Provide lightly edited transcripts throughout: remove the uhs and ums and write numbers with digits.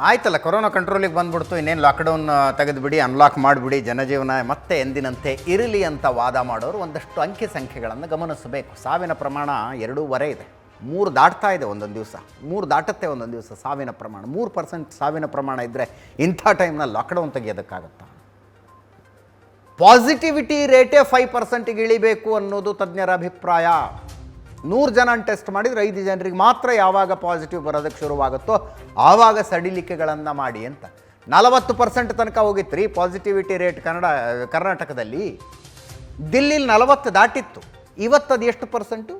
ಆಯ್ತಲ್ಲ, ಕೊರೋನಾ ಕಂಟ್ರೋಲಿಗೆ ಬಂದ್ಬಿಡ್ತು, ಇನ್ನೇನು ಲಾಕ್ಡೌನ್ ತೆಗೆದುಬಿಡಿ, ಅನ್ಲಾಕ್ ಮಾಡಿಬಿಡಿ, ಜನಜೀವನ ಮತ್ತೆ ಎಂದಿನಂತೆ ಇರಲಿ ಅಂತ ವಾದ ಮಾಡೋರು ಒಂದಷ್ಟು ಅಂಕಿ ಸಂಖ್ಯೆಗಳನ್ನು ಗಮನಿಸಬೇಕು. ಸಾವಿನ ಪ್ರಮಾಣ 2.5 ಇದೆ, 3 ದಾಟ್ತಾ ಇದೆ ಒಂದೊಂದು ದಿವಸ, 3 ದಾಟುತ್ತೆ ಒಂದೊಂದು ದಿವಸ ಸಾವಿನ ಪ್ರಮಾಣ. 3% ಸಾವಿನ ಪ್ರಮಾಣ ಇದ್ದರೆ ಇಂಥ ಟೈಮ್ನಲ್ಲಿ ಲಾಕ್ಡೌನ್ ತೆಗೆಯೋದಕ್ಕಾಗತ್ತಾ? ಪಾಸಿಟಿವಿಟಿ ರೇಟೇ 5%ಗೆ ಇಳಿಬೇಕು ಅನ್ನೋದು ತಜ್ಞರ ಅಭಿಪ್ರಾಯ. 100 ಜನ ಟೆಸ್ಟ್ ಮಾಡಿದರೆ 5 ಜನರಿಗೆ ಮಾತ್ರ ಯಾವಾಗ ಪಾಸಿಟಿವ್ ಬರೋದಕ್ಕೆ ಶುರುವಾಗುತ್ತೋ ಆವಾಗ ಸಡಿಲಿಕೆಗಳನ್ನು ಮಾಡಿ ಅಂತ. 40% ತನಕ ಹೋಗಿತ್ತು ರೀ ಪಾಸಿಟಿವಿಟಿ ರೇಟ್ ಕರ್ನಾಟಕದಲ್ಲಿ. ದಿಲ್ಲಿಲಿ 40 ದಾಟಿತ್ತು. ಇವತ್ತದು ಎಷ್ಟು ಪರ್ಸೆಂಟು?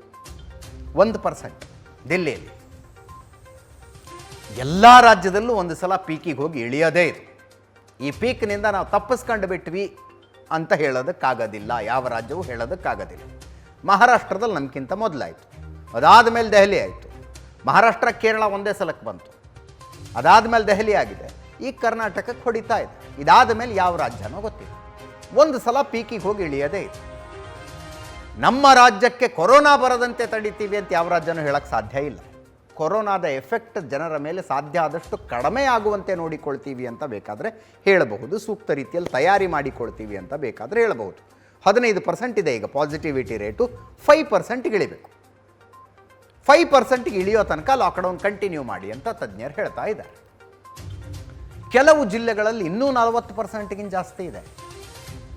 1% ದಿಲ್ಲಿಯಲ್ಲಿ. ಎಲ್ಲ ರಾಜ್ಯದಲ್ಲೂ ಒಂದು ಸಲ ಪೀಕಿಗೆ ಹೋಗಿ ಇಳಿಯೋದೇ ಇದು. ಈ ಪೀಕ್ನಿಂದ ನಾವು ತಪ್ಪಿಸ್ಕೊಂಡು ಬಿಟ್ವಿ ಅಂತ ಹೇಳೋದಕ್ಕಾಗೋದಿಲ್ಲ, ಯಾವ ರಾಜ್ಯವೂ ಹೇಳೋದಕ್ಕಾಗೋದಿಲ್ಲ. ಮಹಾರಾಷ್ಟ್ರದಲ್ಲಿ ನಮಗಿಂತ ಮೊದಲಾಯಿತು, ಅದಾದ ಮೇಲೆ ದೆಹಲಿ ಆಯಿತು. ಮಹಾರಾಷ್ಟ್ರ ಕೇರಳ ಒಂದೇ ಸಲಕ್ಕೆ ಬಂತು, ಅದಾದ ಮೇಲೆ ದೆಹಲಿ ಆಗಿದೆ, ಈಗ ಕರ್ನಾಟಕಕ್ಕೆ ಹೊಡಿತಾ ಇದೆ. ಇದಾದ ಮೇಲೆ ಯಾವ ರಾಜ್ಯನೋ ಗೊತ್ತಿಲ್ಲ. ಒಂದು ಸಲ ಪೀಕಿಗೆ ಹೋಗಿ ಇಳಿಯೋದೇ ಇದು. ನಮ್ಮ ರಾಜ್ಯಕ್ಕೆ ಕೊರೋನಾ ಬರದಂತೆ ತಡಿತೀವಿ ಅಂತ ಯಾವ ರಾಜ್ಯನೂ ಹೇಳೋಕ್ಕೆ ಸಾಧ್ಯ ಇಲ್ಲ. ಕೊರೋನಾದ ಎಫೆಕ್ಟ್ ಜನರ ಮೇಲೆ ಸಾಧ್ಯ ಆದಷ್ಟು ಕಡಿಮೆ ಆಗುವಂತೆ ನೋಡಿಕೊಳ್ತೀವಿ ಅಂತ ಬೇಕಾದರೆ ಹೇಳಬಹುದು, ಸೂಕ್ತ ರೀತಿಯಲ್ಲಿ ತಯಾರಿ ಮಾಡಿಕೊಳ್ತೀವಿ ಅಂತ ಬೇಕಾದರೆ ಹೇಳಬಹುದು. 15% ಇದೆ ಈಗ ಪಾಸಿಟಿವಿಟಿ ರೇಟು, 5%ಗೆ ಇಳಿಬೇಕು. 5%ಗೆ ಇಳಿಯೋ ತನಕ ಲಾಕ್ಡೌನ್ ಕಂಟಿನ್ಯೂ ಮಾಡಿ ಅಂತ ತಜ್ಞರು ಹೇಳ್ತಾ ಇದ್ದಾರೆ. ಕೆಲವು ಜಿಲ್ಲೆಗಳಲ್ಲಿ ಇನ್ನೂ 40%ಗಿಂತ ಜಾಸ್ತಿ ಇದೆ.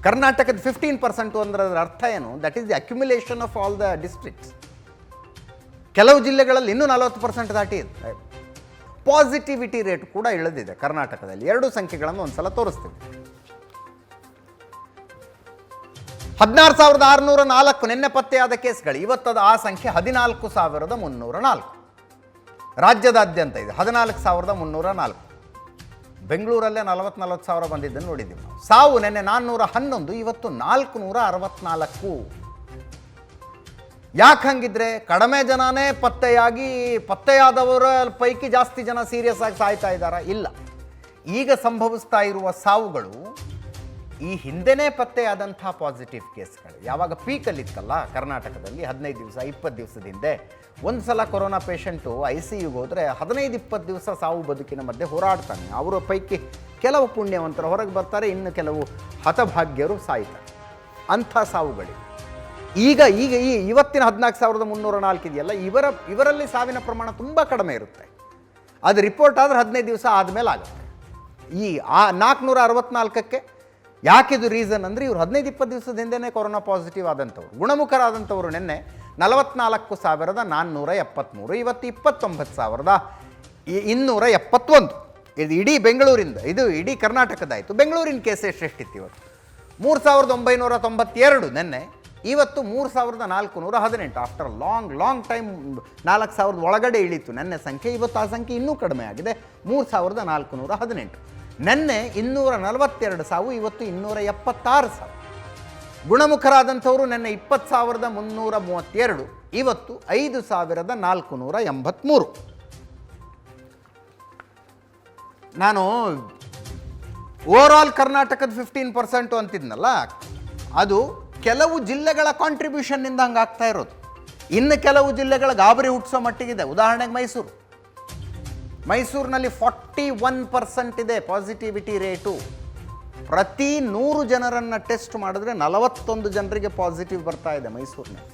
ಕರ್ನಾಟಕದ 15% ಅಂದ್ರೆ ಅದರ ಅರ್ಥ ಏನು? That is the accumulation of all the districts. ಕೆಲವು ಜಿಲ್ಲೆಗಳಲ್ಲಿ ಇನ್ನೂ 40% ದಾಟಿ ಇದೆ. ಪಾಸಿಟಿವಿಟಿ ರೇಟ್ ಕೂಡ ಇಳಿದಿದೆ ಕರ್ನಾಟಕದಲ್ಲಿ. 2 ಸಂಖ್ಯೆಗಳನ್ನು ಒಂದು ಸಲ ತೋರಿಸ್ತೀವಿ. 16,604 ನಿನ್ನೆ ಪತ್ತೆಯಾದ ಕೇಸ್ಗಳು, ಇವತ್ತದ ಆ ಸಂಖ್ಯೆ 14,304. ರಾಜ್ಯದಾದ್ಯಂತ ಇದೆ 14,304. ಬೆಂಗಳೂರಲ್ಲೇ 40,000 ಬಂದಿದ್ದನ್ನು ನೋಡಿದ್ದೀವಿ ನಾವು. ಸಾವು ನಿನ್ನೆ 411, ಇವತ್ತು 464. ಯಾಕೆ ಹಂಗಿದ್ರೆ? ಕಡಿಮೆ ಜನನೇ ಪತ್ತೆಯಾದವರ ಪೈಕಿ ಜಾಸ್ತಿ ಜನ ಸೀರಿಯಸ್ ಆಗಿ ಸಾಯ್ತಾ ಇದ್ದಾರಾ? ಇಲ್ಲ. ಈಗ ಸಂಭವಿಸ್ತಾ ಇರುವ ಸಾವುಗಳು ಈ ಹಿಂದೆನೇ ಪತ್ತೆಯಾದಂಥ ಪಾಸಿಟಿವ್ ಕೇಸ್ಗಳು. ಯಾವಾಗ ಪೀಕಲ್ಲಿತ್ತಲ್ಲ ಕರ್ನಾಟಕದಲ್ಲಿ 15 ದಿವಸ 20 ದಿವಸದ ಹಿಂದೆ, ಒಂದು ಸಲ ಕೊರೋನಾ ಪೇಷಂಟು ICUಗೆ ಹೋದರೆ 15-20 ದಿವಸ ಸಾವು ಬದುಕಿನ ಮಧ್ಯೆ ಹೋರಾಡ್ತಾನೆ. ಅವರ ಪೈಕಿ ಕೆಲವು ಪುಣ್ಯವಂತರು ಹೊರಗೆ ಬರ್ತಾರೆ, ಇನ್ನು ಕೆಲವು ಹತಭಾಗ್ಯರು ಸಾಯ್ತಾರೆ. ಅಂಥ ಸಾವುಗಳು ಈಗ ಇವತ್ತಿನ 14,304 ಇದೆಯಲ್ಲ, ಇವರಲ್ಲಿ ಸಾವಿನ ಪ್ರಮಾಣ ತುಂಬ ಕಡಿಮೆ ಇರುತ್ತೆ. ಅದು ರಿಪೋರ್ಟ್ ಆದರೆ 15 ದಿವಸ ಆದಮೇಲೆ ಆಗುತ್ತೆ. ಈ 464ಕ್ಕೆ ಯಾಕಿದು ರೀಸನ್ ಅಂದರೆ, ಇವರು 15-20 ದಿವಸದ ಹಿಂದೆಯೇ ಕೊರೋನಾ ಪಾಸಿಟಿವ್ ಆದಂಥವ್ರು. ಗುಣಮುಖರಾದಂಥವ್ರು ನಿನ್ನೆ 44,473, ಇವತ್ತು 29,271. ಇದು ಇಡೀ ಬೆಂಗಳೂರಿಂದ, ಇದು ಇಡೀ ಕರ್ನಾಟಕದಾಯಿತು. ಬೆಂಗಳೂರಿನ ಕೇಸ್ ಎಷ್ಟಿತ್ತು ಇವತ್ತು? 3,992 ನಿನ್ನೆ, ಇವತ್ತು 3,418. ಆಫ್ಟರ್ ಲಾಂಗ್ ಟೈಮ್ 4,000 ಒಳಗಡೆ ಇಳೀತು ನೆನ್ನೆ ಸಂಖ್ಯೆ. ಇವತ್ತು ಆ ಸಂಖ್ಯೆ ಇನ್ನೂ ಕಡಿಮೆ ಆಗಿದೆ, 3,418. ನೆನ್ನೆ 242 ಸಾವು, ಇವತ್ತು 276 ಸಾವು. ಗುಣಮುಖರಾದಂಥವರು ನೆನ್ನೆ 20,332, ಇವತ್ತು 5,483. ನಾನು ಓವರಾಲ್ ಕರ್ನಾಟಕದ 15% ಅಂತಿದ್ನಲ್ಲ, ಅದು ಕೆಲವು ಜಿಲ್ಲೆಗಳ ಕಾಂಟ್ರಿಬ್ಯೂಷನ್ನಿಂದ ಹಂಗೆ ಆಗ್ತಾ ಇರೋದು. ಇನ್ನು ಕೆಲವು ಜಿಲ್ಲೆಗಳ ಗಾಬರಿ ಹುಟ್ಟಿಸೋ ಮಟ್ಟಿಗಿದೆ. ಉದಾಹರಣೆಗೆ ಮೈಸೂರಿನಲ್ಲಿ 41% ಇದೆ ಪಾಸಿಟಿವಿಟಿ ರೇಟು. ಪ್ರತಿ 100 ಜನರನ್ನು ಟೆಸ್ಟ್ ಮಾಡಿದ್ರೆ 41 ಜನರಿಗೆ ಪಾಸಿಟಿವ್ ಬರ್ತಾ ಇದೆ ಮೈಸೂರಿನಲ್ಲಿ.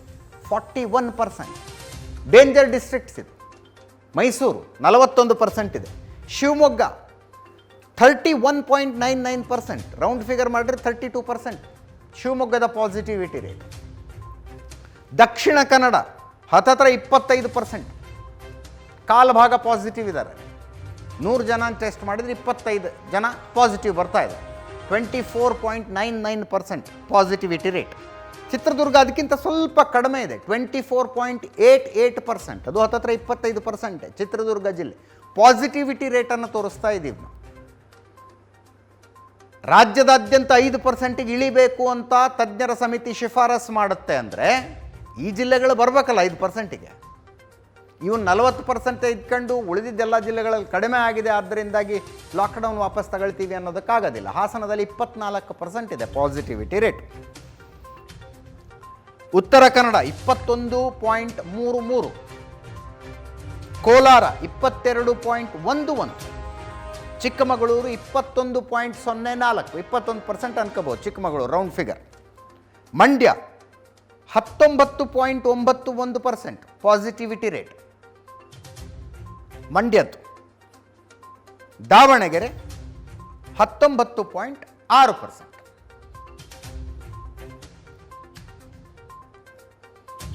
41%. ಡೇಂಜರ್ ಡಿಸ್ಟ್ರಿಕ್ಟ್ಸ್ ಇದು. ಮೈಸೂರು 41% ಇದೆ. ಶಿವಮೊಗ್ಗ 31.99%, ರೌಂಡ್ ಫಿಗರ್ ಮಾಡಿದ್ರೆ 32% ಶಿವಮೊಗ್ಗದ ಪಾಸಿಟಿವಿಟಿ ರೇಟ್. ದಕ್ಷಿಣ ಕನ್ನಡ ಹತ್ತತ್ರ 25%, ಕಾಲು ಭಾಗ ಪಾಸಿಟಿವ್ ಇದ್ದಾರೆ. 100 ಜನ ಟೆಸ್ಟ್ ಮಾಡಿದರೆ 25 ಜನ ಪಾಸಿಟಿವ್ ಬರ್ತಾ ಇದೆ. 24.99% ಪಾಸಿಟಿವಿಟಿ ರೇಟ್. ಚಿತ್ರದುರ್ಗ ಅದಕ್ಕಿಂತ ಸ್ವಲ್ಪ ಕಡಿಮೆ ಇದೆ, 24.88%, ಅದು ಹತ್ತತ್ರ 25%. ಚಿತ್ರದುರ್ಗ ಜಿಲ್ಲೆ ಪಾಸಿಟಿವಿಟಿ ರೇಟನ್ನು ತೋರಿಸ್ತಾ ಇದ್ದೀವಿ ನಾವು. ರಾಜ್ಯದಾದ್ಯಂತ 5%ಗೆ ಇಳಿಬೇಕು ಅಂತ ತಜ್ಞರ ಸಮಿತಿ ಶಿಫಾರಸು ಮಾಡುತ್ತೆ ಅಂದರೆ ಈ ಜಿಲ್ಲೆಗಳು ಬರಬೇಕಲ್ಲ 5%ಗೆ. ಇವನು 40% ಇದ್ಕೊಂಡು ಉಳಿದಿದ್ದೆಲ್ಲ ಜಿಲ್ಲೆಗಳಲ್ಲಿ ಕಡಿಮೆ ಆಗಿದೆ, ಆದ್ದರಿಂದಾಗಿ ಲಾಕ್ಡೌನ್ ವಾಪಸ್ ತಗೊಳ್ತೀವಿ ಅನ್ನೋದಕ್ಕಾಗೋದಿಲ್ಲ. ಹಾಸನದಲ್ಲಿ 24% ಇದೆ ಪಾಸಿಟಿವಿಟಿ ರೇಟ್. ಉತ್ತರ ಕನ್ನಡ 21.33, ಕೋಲಾರ 22.11, ಚಿಕ್ಕಮಗಳೂರು 21.04, 21% ಅನ್ಕೋಬೋದು Chikkamagaluru, round figure. Mandya 19.91% positivity rate ಮಂಡ್ಯದ್ದು. ದಾವಣಗೆರೆ 19.6%.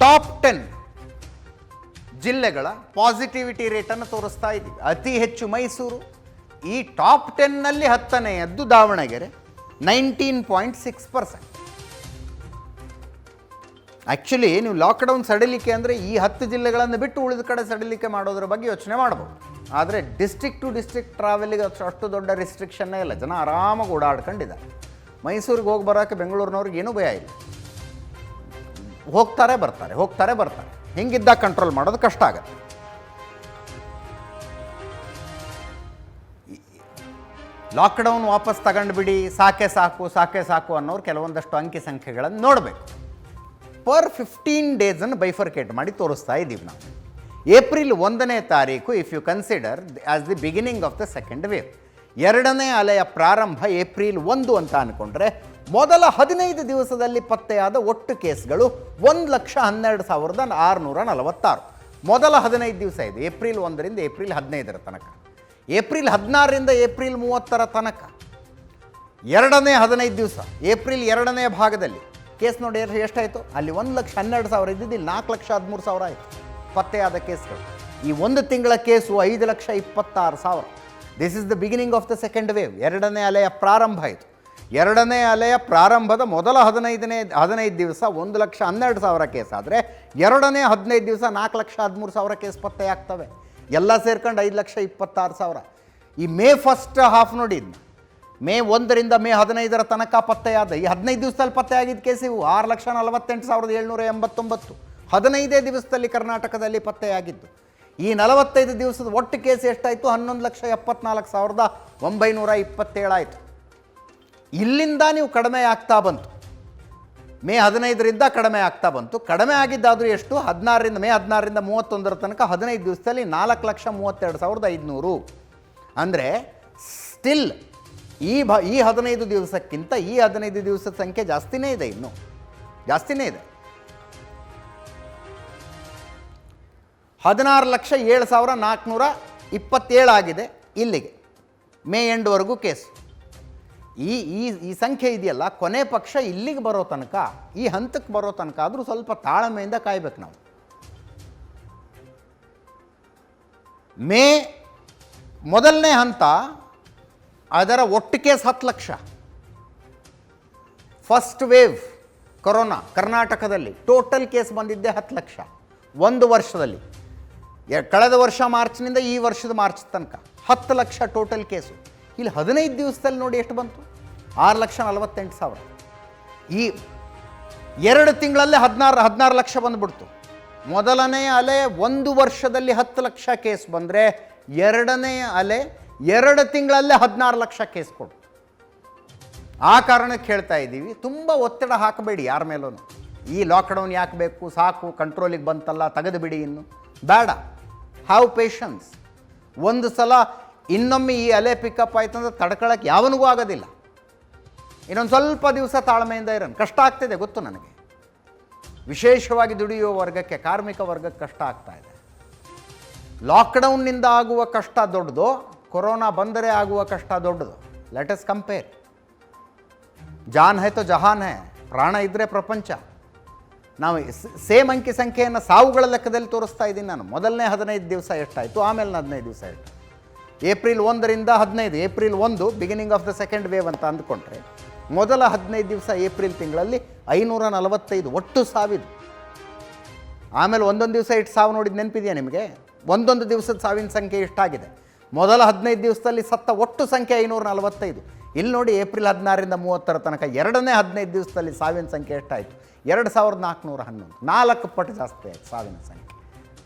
ಟಾಪ್ 10 ಜಿಲ್ಲೆಗಳ ಪಾಸಿಟಿವಿಟಿ ರೇಟನ್ನು ತೋರಿಸ್ತಾ ಇದ್ದೀವಿ. ಅತಿ ಹೆಚ್ಚು ಮೈಸೂರು, ಈ ಟಾಪ್ 10ನಲ್ಲಿ 10ನೆಯದ್ದು ದಾವಣಗೆರೆ 19.6%. ಆ್ಯಕ್ಚುಲಿ ನೀವು ಲಾಕ್ಡೌನ್ ಸಡಿಲಿಕೆ ಅಂದರೆ ಈ 10 ಜಿಲ್ಲೆಗಳನ್ನು ಬಿಟ್ಟು ಉಳಿದ ಕಡೆ ಸಡಿಲಿಕೆ ಮಾಡೋದ್ರ ಬಗ್ಗೆ ಯೋಚನೆ ಮಾಡ್ಬೋದು. ಆದರೆ ಡಿಸ್ಟ್ರಿಕ್ಟ್ ಟು ಡಿಸ್ಟ್ರಿಕ್ಟ್ ಟ್ರಾವೆಲಿಗೆ ಅಷ್ಟು ದೊಡ್ಡ ರಿಸ್ಟ್ರಿಕ್ಷನ್ನೇ ಇಲ್ಲ. ಜನ ಆರಾಮಾಗಿ ಓಡಾಡ್ಕೊಂಡಿದ್ದಾರೆ. ಮೈಸೂರಿಗೆ ಹೋಗಿ ಬರೋಕ್ಕೆ ಬೆಂಗಳೂರಿನವ್ರಿಗೆ ಏನೂ ಭಯ ಇಲ್ಲ. ಹೋಗ್ತಾರೆ ಬರ್ತಾರೆ. ಹಿಂಗಿದ್ದಾಗ ಕಂಟ್ರೋಲ್ ಮಾಡೋದು ಕಷ್ಟ ಆಗುತ್ತೆ. ಲಾಕ್ಡೌನ್ ವಾಪಸ್ ತಗೊಂಡ್ಬಿಡಿ, ಸಾಕೆ ಸಾಕು ಅನ್ನೋರು ಕೆಲವೊಂದಷ್ಟು ಅಂಕಿ ಸಂಖ್ಯೆಗಳನ್ನು ನೋಡಬೇಕು. ಪರ್ 15 ಡೇಸನ್ನು ಬೈಫರ್ಕೇಟ್ ಮಾಡಿ ತೋರಿಸ್ತಾ ಇದ್ದೀವಿ ನಾವು. ಏಪ್ರಿಲ್ 1ನೇ ತಾರೀಕು if you consider as the beginning of the second wave, ಎರಡನೇ ಅಲೆಯ ಪ್ರಾರಂಭ ಏಪ್ರಿಲ್ 1 ಅಂತ ಅಂದ್ಕೊಂಡ್ರೆ ಮೊದಲ 15 ದಿವಸದಲ್ಲಿ ಪತ್ತೆಯಾದ ಒಟ್ಟು ಕೇಸ್ಗಳು 1,12,646. ಮೊದಲ 15 ದಿವಸ ಇದು, ಏಪ್ರಿಲ್ 1ರಿಂದ ಏಪ್ರಿಲ್ 15 ತನಕ. ಏಪ್ರಿಲ್ 16ರಿಂದ ಏಪ್ರಿಲ್ 30 ತನಕ ಎರಡನೇ 15 ದಿವಸ, ಏಪ್ರಿಲ್ 2ನೇ ಭಾಗದಲ್ಲಿ ಕೇಸ್ ನೋಡಿ ಎಷ್ಟಾಯಿತು. ಅಲ್ಲಿ 1,12,000 ಇದ್ದಿದ್ದು ಇಲ್ಲಿ 4,13,000 ಆಯಿತು ಪತ್ತೆಯಾದ ಕೇಸ್ಗಳು. ಈ ಒಂದು ತಿಂಗಳ case 5,26,000. This is the beginning of the second wave. ಎರಡನೇ ಅಲೆಯ ಪ್ರಾರಂಭ ಆಯಿತು. ಎರಡನೇ ಅಲೆಯ ಪ್ರಾರಂಭದ ಮೊದಲ 15 ದಿವಸ 1,12,000 ಕೇಸ್ ಆದರೆ ಎರಡನೇ 15 ದಿವಸ 4,13,000 ಕೇಸ್ ಪತ್ತೆಯಾಗ್ತವೆ. ಎಲ್ಲ ಸೇರ್ಕೊಂಡು 5,26,000. ಈ ಮೇ ಫಸ್ಟ್ ಹಾಫ್ ನೋಡಿ, ಮೇ 1ರಿಂದ ಮೇ 15 ತನಕ ಪತ್ತೆಯಾದ ಈ 15 ದಿವಸದಲ್ಲಿ ಪತ್ತೆಯಾಗಿದ್ದ ಕೇಸ್ ಇವು 6,48,789. 15 ದಿವಸದಲ್ಲಿ ಕರ್ನಾಟಕದಲ್ಲಿ ಪತ್ತೆಯಾಗಿದ್ದು. ಈ 45 ದಿವಸದ ಒಟ್ಟು ಕೇಸ್ ಎಷ್ಟಾಯಿತು? 11,74,927 ಆಯಿತು. ಇಲ್ಲಿಂದ ನೀವು ಕಡಿಮೆ ಆಗ್ತಾ ಬಂತು. ಮೇ 15ರಿಂದ ಕಡಿಮೆ ಆಗ್ತಾ ಬಂತು. ಕಡಿಮೆ ಆಗಿದ್ದಾದರೂ ಎಷ್ಟು? ಮೇ 16ರಿಂದ 31 ತನಕ 15 ದಿವಸದಲ್ಲಿ 4,32,500. ಅಂದರೆ ಸ್ಟಿಲ್ ಈ 15 ದಿವಸಕ್ಕಿಂತ ಈ 15 ದಿವಸದ ಸಂಖ್ಯೆ ಜಾಸ್ತಿನೇ ಇದೆ, ಇನ್ನೂ ಜಾಸ್ತಿನೇ ಇದೆ. 16,07,427 ಆಗಿದೆ ಇಲ್ಲಿಗೆ ಮೇ ಎಂಡ್ವರೆಗೂ ಕೇಸು. ಈ ಸಂಖ್ಯೆ ಇದೆಯಲ್ಲ, ಕೊನೆ ಪಕ್ಷ ಇಲ್ಲಿಗೆ ಬರೋ ತನಕ, ಈ ಹಂತಕ್ಕೆ ಬರೋ ತನಕ ಆದರೂ ಸ್ವಲ್ಪ ತಾಳ್ಮೆಯಿಂದ ಕಾಯ್ಬೇಕು ನಾವು. ಮೇ ಮೊದಲನೇ ಹಂತ, ಅದರ ಒಟ್ಟು case 10 lakh. First wave corona ಕರ್ನಾಟಕದಲ್ಲಿ ಟೋಟಲ್ ಕೇಸ್ ಬಂದಿದ್ದೆ 10 ಲಕ್ಷ ಒಂದು ವರ್ಷದಲ್ಲಿ. ಕಳೆದ ವರ್ಷ ಮಾರ್ಚ್ನಿಂದ ಈ ವರ್ಷದ ಮಾರ್ಚ್ ತನಕ 10 ಲಕ್ಷ ಟೋಟಲ್ ಕೇಸು. ಇಲ್ಲಿ 15 ದಿವಸದಲ್ಲಿ ನೋಡಿ ಎಷ್ಟು ಬಂತು? 6,48,000. ಈ 2 ತಿಂಗಳಲ್ಲೇ 16 ಲಕ್ಷ ಬಂದುಬಿಡ್ತು. ಮೊದಲನೇ ಅಲೆ ಒಂದು ವರ್ಷದಲ್ಲಿ 10 ಲಕ್ಷ ಕೇಸ್ ಬಂದರೆ ಎರಡನೇ ಅಲೆ 2 ತಿಂಗಳಲ್ಲೇ 16 ಲಕ್ಷ ಕೇಸ್ ಕೊಡು. ಆ ಕಾರಣಕ್ಕೆ ಹೇಳ್ತಾ ಇದ್ದೀವಿ, ತುಂಬ ಒತ್ತಡ ಹಾಕಬೇಡಿ ಯಾರ ಮೇಲೂ. ಈ ಲಾಕ್ಡೌನ್ ಯಾಕೆ ಬೇಕು, ಸಾಕು ಕಂಟ್ರೋಲಿಗೆ ಬಂತಲ್ಲ ತೆಗೆದು ಬಿಡಿ, ಇನ್ನು ಬೇಡ. Have patience. ಒಂದು ಸಲ ಇನ್ನೊಮ್ಮೆ ಈ ಅಲೆ ಪಿಕಪ್ ಆಯ್ತು ಅಂದರೆ ತಡ್ಕೊಳ್ಳೋಕ್ಕೆ ಯಾವನಿಗೂ ಆಗೋದಿಲ್ಲ. ಇನ್ನೊಂದು ಸ್ವಲ್ಪ ದಿವಸ ತಾಳ್ಮೆಯಿಂದ ಇರೋಣ. ಕಷ್ಟ ಆಗ್ತಿದೆ ಗೊತ್ತು ನನಗೆ, ವಿಶೇಷವಾಗಿ ದುಡಿಯುವ ವರ್ಗಕ್ಕೆ, ಕಾರ್ಮಿಕ ವರ್ಗಕ್ಕೆ ಕಷ್ಟ ಆಗ್ತಾ ಇದೆ. ಲಾಕ್ಡೌನ್ನಿಂದ ಆಗುವ ಕಷ್ಟ ದೊಡ್ಡದು, ಕೊರೋನಾ ಬಂದರೆ ಆಗುವ ಕಷ್ಟ ದೊಡ್ಡದು. Let us compare. ಜಾನ್ ಹೈ ತೋ ಜಹಾನ್ ಹೈ, ಪ್ರಾಣ ಇದ್ದರೆ ಪ್ರಪಂಚ. ನಾವು ಸೇಮ್ ಅಂಕಿ ಸಂಖ್ಯೆಯನ್ನು ಸಾವುಗಳ ಲೆಕ್ಕದಲ್ಲಿ ತೋರಿಸ್ತಾ ಇದ್ದೀನಿ ನಾನು. ಮೊದಲನೇ 15 ದಿವಸ ಎಷ್ಟಾಯಿತು, ಆಮೇಲೆ 15 ದಿವಸ ಎಷ್ಟು. ಏಪ್ರಿಲ್ 1ರಿಂದ 15, April 1 beginning of the second wave ಅಂತ ಅಂದ್ಕೊಂಡ್ರೆ ಮೊದಲ 15 ದಿವಸ ಏಪ್ರಿಲ್ ತಿಂಗಳಲ್ಲಿ 545 ಒಟ್ಟು ಸಾವಿದು. ಆಮೇಲೆ ಒಂದೊಂದು ದಿವಸ ಇಟ್ಟು ಸಾವು ನೋಡಿದ್ದು ನೆನಪಿದೆಯಾ ನಿಮಗೆ? ಒಂದೊಂದು ದಿವಸದ ಸಾವಿನ ಸಂಖ್ಯೆ ಇಷ್ಟಾಗಿದೆ. ಮೊದಲ 15 ದಿವಸದಲ್ಲಿ ಸತ್ತ ಒಟ್ಟು ಸಂಖ್ಯೆ 545. ಇಲ್ಲಿ ನೋಡಿ ಏಪ್ರಿಲ್ 16ರಿಂದ 30 ತನಕ ಎರಡನೇ 15 ದಿವಸದಲ್ಲಿ ಸಾವಿನ ಸಂಖ್ಯೆ ಎಷ್ಟಾಯಿತು? 2,411. 4 ಪಟ್ಟು ಜಾಸ್ತಿ ಆಯಿತು ಸಾವಿನ ಸಂಖ್ಯೆ.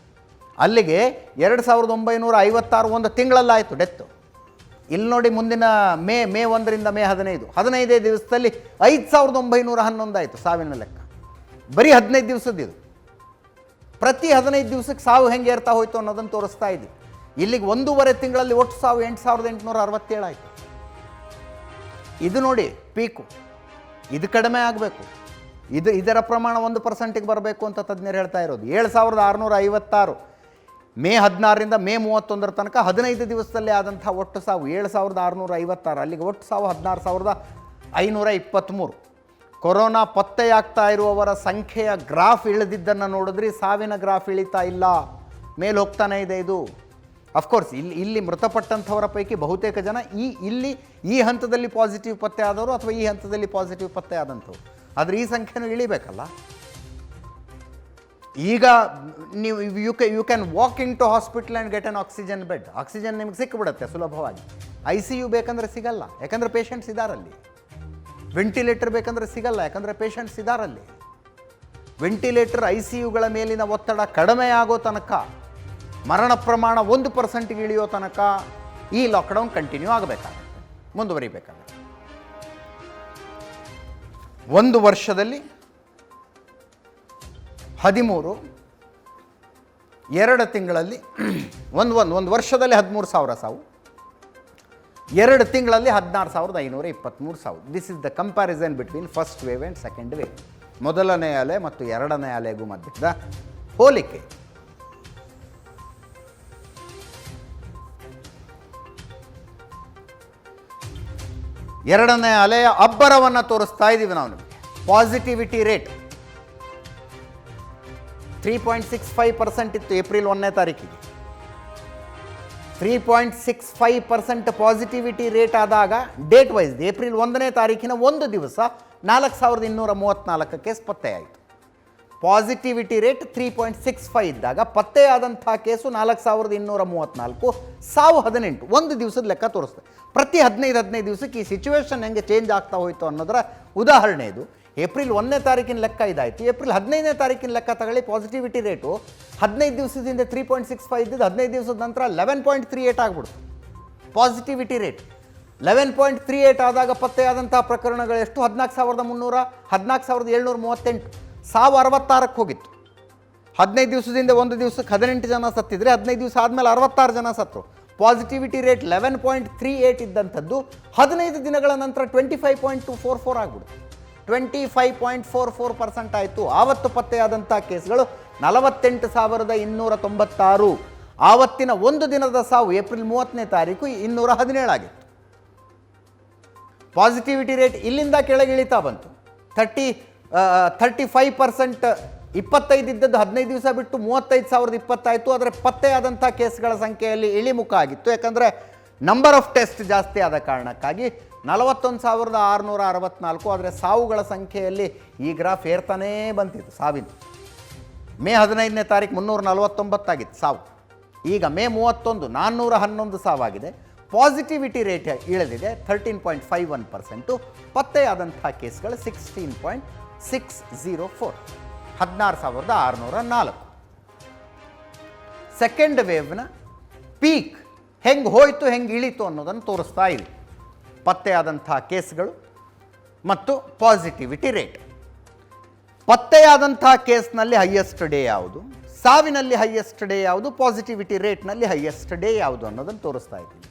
ಅಲ್ಲಿಗೆ 2,956 ಒಂದು ತಿಂಗಳಲ್ಲಾಯಿತು ಡೆತ್ತು. ಇಲ್ಲಿ ನೋಡಿ ಮುಂದಿನ ಮೇ 1ರಿಂದ ಮೇ 15 ದಿವಸದಲ್ಲಿ 5,911 ಆಯಿತು ಸಾವಿನ ಲೆಕ್ಕ. ಬರೀ 15 ದಿವಸದ್ದು ಇದು. ಪ್ರತಿ 15 ದಿವಸಕ್ಕೆ ಸಾವು ಹೆಂಗೆ ಏರ್ತಾ ಹೋಯಿತು ಅನ್ನೋದನ್ನು ತೋರಿಸ್ತಾ ಇದ್ದೀವಿ. ಇಲ್ಲಿಗೆ 1.5 ತಿಂಗಳಲ್ಲಿ ಒಟ್ಟು ಸಾವು 8,867 ಆಯಿತು. ಇದು ನೋಡಿ ಪೀಕು. ಇದು ಕಡಿಮೆ ಆಗಬೇಕು. ಇದರ ಪ್ರಮಾಣ 1% ಬರಬೇಕು ಅಂತ ತಜ್ಞರು ಹೇಳ್ತಾ ಇರೋದು. 7,656 ಮೇ 16ರಿಂದ ಮೇ 31 ತನಕ 15 ದಿವಸದಲ್ಲೇ ಆದಂಥ ಒಟ್ಟು ಸಾವು 7,656. ಅಲ್ಲಿಗೆ ಒಟ್ಟು ಸಾವು 16,523. ಕೊರೋನಾ ಪತ್ತೆಯಾಗ್ತಾ ಇರುವವರ ಸಂಖ್ಯೆಯ ಗ್ರಾಫ್ ಇಳಿದಿದ್ದನ್ನು ನೋಡಿದ್ರಿ, ಸಾವಿನ ಗ್ರಾಫ್ ಇಳಿತಾ ಇಲ್ಲ, ಮೇಲೆ ಹೋಗ್ತಾನೆ ಇದೆ ಇದು. ಅಫ್ಕೋರ್ಸ್ ಇಲ್ಲಿ ಮೃತಪಟ್ಟಂಥವರ ಪೈಕಿ ಬಹುತೇಕ ಜನ ಈ ಹಂತದಲ್ಲಿ ಪಾಸಿಟಿವ್ ಪತ್ತೆ ಆದವರು ಅಥವಾ ಈ ಹಂತದಲ್ಲಿ ಪಾಸಿಟಿವ್ ಪತ್ತೆ ಆದಂಥವ್ರು. ಆದರೆ ಈ ಸಂಖ್ಯೆನೂ ಇಳಿಬೇಕಲ್ಲ. ಈಗ ನೀವು you can walk into hospital and get an oxygen bed. Oxygen ನಿಮಗೆ ಸಿಕ್ಕಿಬಿಡುತ್ತೆ ಸುಲಭವಾಗಿ. ICU ಬೇಕಂದರೆ ಸಿಗಲ್ಲ, ಯಾಕಂದರೆ ಪೇಷಂಟ್ಸ್ ಇದ್ದಾರಲ್ಲಿ. ವೆಂಟಿಲೇಟರ್ ಬೇಕಂದರೆ ಸಿಗಲ್ಲ, ಯಾಕಂದರೆ ಪೇಷಂಟ್ಸ್ ಇದ್ದಾರಲ್ಲಿ. ವೆಂಟಿಲೇಟರ್ ICUಗಳ ಮೇಲಿನ ಒತ್ತಡ ಕಡಿಮೆ ಆಗೋ ತನಕ, ಮರಣ ಪ್ರಮಾಣ 1%ಗೆ ಇಳಿಯೋ ತನಕ ಈ ಲಾಕ್ಡೌನ್ ಕಂಟಿನ್ಯೂ ಆಗಬೇಕಾಗುತ್ತೆ, ಮುಂದುವರಿಬೇಕಾಗುತ್ತೆ. 1 ವರ್ಷದಲ್ಲಿ 13, 2 ತಿಂಗಳಲ್ಲಿ ಒಂದು ವರ್ಷದಲ್ಲಿ 13,000 ಸಾವು, 2 ತಿಂಗಳಲ್ಲಿ 16,523 ಸಾವು. This is the comparison between first wave and second wave. ಮೊದಲನೇ ಅಲೆ ಮತ್ತು ಎರಡನೇ ಅಲೆಗೂ ಮಧ್ಯದ ಹೋಲಿಕೆ. ಎರಡನೇ ಅಲೆಯ ಅಬ್ಬರವನ್ನು ತೋರಿಸ್ತಾ ಇದ್ದೀವಿ ನಾವು ನಿಮಗೆ. ಪಾಸಿಟಿವಿಟಿ ರೇಟ್ 3.65% ಇತ್ತು ಏಪ್ರಿಲ್ 1ನೇ ತಾರೀಕಿಗೆ. 3.65% ಪಾಸಿಟಿವಿಟಿ ರೇಟ್ ಆದಾಗ ಡೇಟ್ ವೈಸ್ ಏಪ್ರಿಲ್ 1ನೇ ತಾರೀಕಿನ ಒಂದು ದಿವಸ 4,234 ಕೇಸ್ ಪತ್ತೆಯಾಯಿತು. ಪಾಸಿಟಿವಿಟಿ ರೇಟ್ 3.65 ಇದ್ದಾಗ ಪತ್ತೆಯಾದಂಥ ಕೇಸು 4,234, ಸಾವು 18. ಒಂದು ದಿವಸದ ಲೆಕ್ಕ ತೋರಿಸ್ತದೆ. ಪ್ರತಿ 15 ದಿವಸಕ್ಕೆ ಈ ಸಿಚುವೇಶನ್ ಹೆಂಗೆ ಚೇಂಜ್ ಆಗ್ತಾ ಹೋಯಿತು ಅನ್ನೋದರ ಉದಾಹರಣೆ ಇದು. ಏಪ್ರಿಲ್ 1ನೇ ತಾರೀಕಿನ ಲೆಕ್ಕ ಇದಾಯಿತು. ಏಪ್ರಿಲ್ 15ನೇ ತಾರೀಕಿನ ಲೆಕ್ಕ ತಗೊಳ್ಳಿ. ಪಾಸಿಟಿವಿಟಿ ರೇಟು 15 ದಿವಸದಿಂದ 3.65 ಇದ್ದಿದ್ದು 15 ದಿವಸದ ನಂತರ 11.38 ಆಗಿಬಿಡ್ತು. ಪಾಸಿಟಿವಿಟಿ ರೇಟ್ 11.38 ಆದಾಗ ಪತ್ತೆಯಾದಂಥ ಪ್ರಕರಣಗಳೆಷ್ಟು? 14,300, 14,738. ಸಾವು 66ಕ್ಕೆ ಹೋಗಿತ್ತು. 15 ದಿವಸದಿಂದ ಒಂದು ದಿವಸಕ್ಕೆ 18 ಜನ ಸತ್ತಿದ್ರೆ 15 ದಿವಸ ಆದಮೇಲೆ 66 ಜನ ಸತ್ತರು. ಪಾಸಿಟಿವಿಟಿ ರೇಟ್ 11.38 ಇದ್ದಂಥದ್ದು 15 ದಿನಗಳ ನಂತರ 25.44 ಆಗಿಬಿಡ್ತು. 25.44% ಆಯಿತು. ಆವತ್ತು ಪತ್ತೆಯಾದಂಥ ಕೇಸ್ಗಳು 48,296. ಆವತ್ತಿನ ಒಂದು ದಿನದ ಸಾವು ಏಪ್ರಿಲ್ 30ನೇ ತಾರೀಕು 217 ಆಗಿತ್ತು. ಪಾಸಿಟಿವಿಟಿ ರೇಟ್ ಇಲ್ಲಿಂದ ಕೆಳಗೆ ಇಳಿತಾ ಬಂತು. 35%, 25 ಇದ್ದದ್ದು 15 ದಿವಸ ಬಿಟ್ಟು 35,020 ಆಯಿತು. ಆದರೆ ಪತ್ತೆಯಾದಂಥ ಕೇಸ್ಗಳ ಸಂಖ್ಯೆಯಲ್ಲಿ ಇಳಿಮುಖ ಆಗಿತ್ತು. ಯಾಕಂದರೆ ನಂಬರ್ ಆಫ್ ಟೆಸ್ಟ್ ಜಾಸ್ತಿ ಆದ ಕಾರಣಕ್ಕಾಗಿ 41,664. ಆದರೆ ಸಾವುಗಳ ಸಂಖ್ಯೆಯಲ್ಲಿ ಈ ಗ್ರಾಫ್ ಏರ್ತಾನೇ ಬಂತಿತ್ತು. ಸಾವಿನ ಮೇ 15ನೇ ತಾರೀಕು 349 ಆಗಿತ್ತು ಸಾವು. ಈಗ ಮೇ 31 411 ಸಾವಾಗಿದೆ. ಪಾಸಿಟಿವಿಟಿ ರೇಟ್ ಇಳಿದಿದೆ 13.51%. ಪತ್ತೆಯಾದಂಥ ಕೇಸ್ಗಳು 16.604, 16,604. ಸೆಕೆಂಡ್ ವೇವ್ನ ಪೀಕ್ ಹೆಂಗೆ ಹೋಯಿತು, ಹೆಂಗೆ ಇಳಿತು ಅನ್ನೋದನ್ನು ತೋರಿಸ್ತಾ ಇದೆ. ಪತ್ತೆಯಾದಂಥ ಕೇಸ್ಗಳು ಮತ್ತು ಪಾಸಿಟಿವಿಟಿ ರೇಟ್. ಪತ್ತೆಯಾದಂಥ ಕೇಸ್ನಲ್ಲಿ ಹೈಯೆಸ್ಟ್ ಡೇ ಯಾವುದು, ಸಾವಿನಲ್ಲಿ ಹೈಯೆಸ್ಟ್ ಡೇ ಯಾವುದು, ಪಾಸಿಟಿವಿಟಿ ರೇಟ್ನಲ್ಲಿ ಹೈಯೆಸ್ಟ್ ಡೇ ಯಾವುದು ಅನ್ನೋದನ್ನು ತೋರಿಸ್ತಾ ಇದ್ದೀನಿ.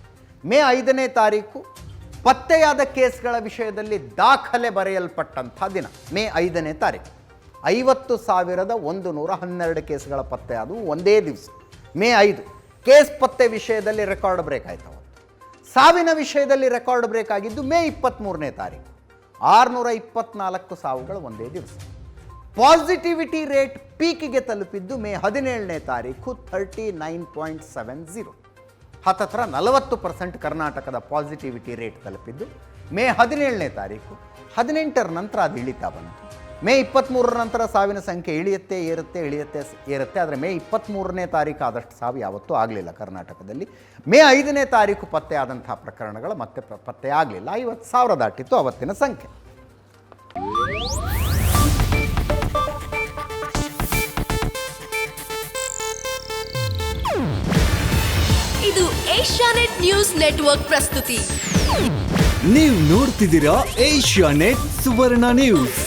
ಮೇ 5ನೇ ತಾರೀಕು ಪತ್ತೆಯಾದ ಕೇಸ್ಗಳ ವಿಷಯದಲ್ಲಿ ದಾಖಲೆ ಬರೆಯಲ್ಪಟ್ಟಂಥ ದಿನ. ಮೇ 5ನೇ ತಾರೀಕು 50,112 ಕೇಸ್ಗಳ ಪತ್ತೆ ಆದವು ಒಂದೇ ದಿವಸ. ಮೇ 5 ಕೇಸ್ ಪತ್ತೆ ವಿಷಯದಲ್ಲಿ ರೆಕಾರ್ಡ್ ಬ್ರೇಕ್ ಆಯ್ತು. ಸಾವಿನ ವಿಷಯದಲ್ಲಿ ರೆಕಾರ್ಡ್ ಬ್ರೇಕ್ ಆಗಿದ್ದು ಮೇ 23ನೇ ತಾರೀಕು 624 ಸಾವುಗಳು ಒಂದೇ ದಿವಸ. ಪಾಸಿಟಿವಿಟಿ ರೇಟ್ ಪೀಕಿಗೆ ತಲುಪಿದ್ದು ಮೇ 17ನೇ ತಾರೀಕು 39.70. ಹತ್ತತ್ರ 40% ಕರ್ನಾಟಕದ ಪಾಸಿಟಿವಿಟಿ ರೇಟ್ ತಲುಪಿದ್ದು ಮೇ 17ನೇ ತಾರೀಕು. 18ರ ನಂತರ ಅದು ಇಳಿತಾ ಬಂತು. ಮೇ 23ರ ನಂತರ ಸಾವಿನ ಸಂಖ್ಯೆ ಇಳಿಯುತ್ತೆ ಏರುತ್ತೆ. ಆದರೆ ಮೇ 23ನೇ ತಾರೀಕು ಆದಷ್ಟು ಸಾವು ಯಾವತ್ತೂ ಆಗಲಿಲ್ಲ ಕರ್ನಾಟಕದಲ್ಲಿ. ಮೇ 5ನೇ ತಾರೀಕು ಪತ್ತೆ ಆದಂಥ ಪ್ರಕರಣಗಳು ಮತ್ತೆ ಪತ್ತೆ ಆಗಲಿಲ್ಲ. 50,000 ದಾಟಿತ್ತು ಅವತ್ತಿನ ಸಂಖ್ಯೆ. ಇದು ಏಷ್ಯಾನೆಟ್ ನ್ಯೂಸ್ ನೆಟ್ವರ್ಕ್ ಪ್ರಸ್ತುತಿ. ನೀವು ನೋಡ್ತಿದ್ದೀರಾ ಏಷ್ಯಾನೆಟ್ ಸುವರ್ಣ ನ್ಯೂಸ್.